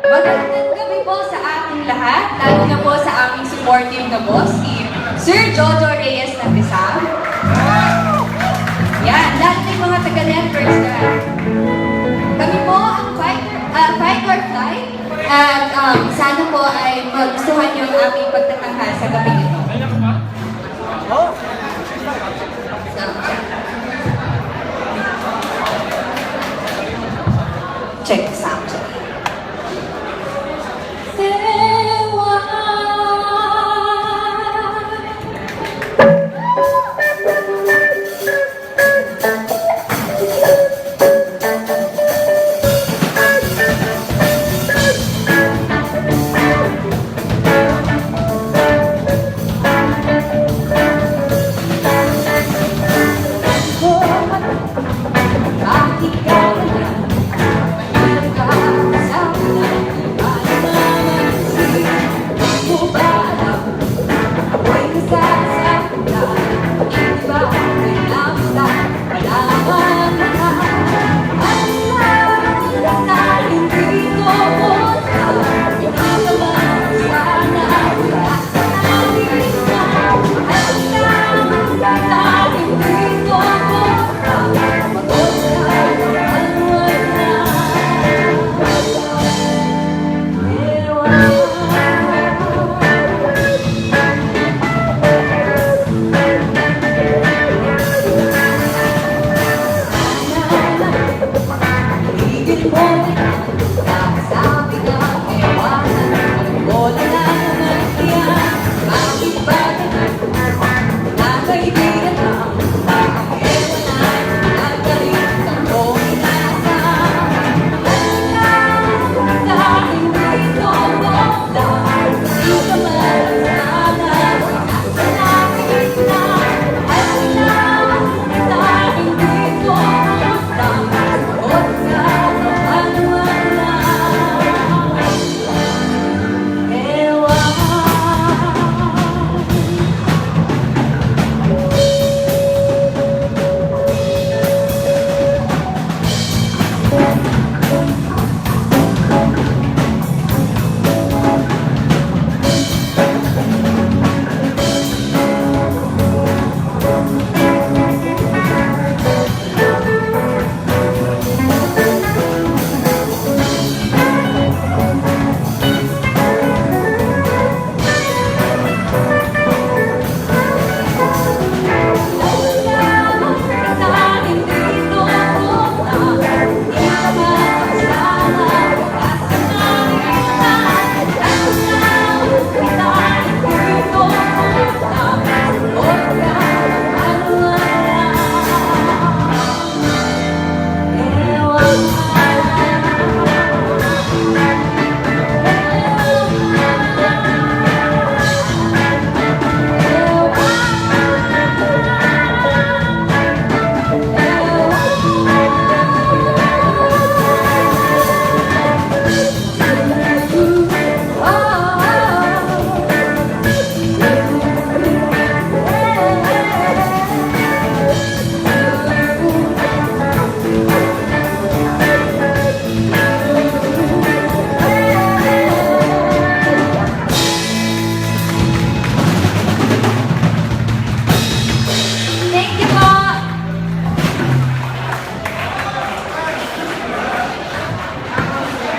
Magandang gabi po sa ating lahat, lalo na po sa aming supportive na boss, si Sir Jojo Reyes ng Rizal. Yan, lahat ng mga taga-Netflix na. Kami po ang Fight or Flight at sana po ay magustuhan niyo ang aming pagtatanghal sa gabi ito. Check the sound check.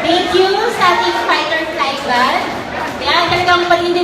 Thank you sa ating Fight or Flight band. Yan, talagang patindi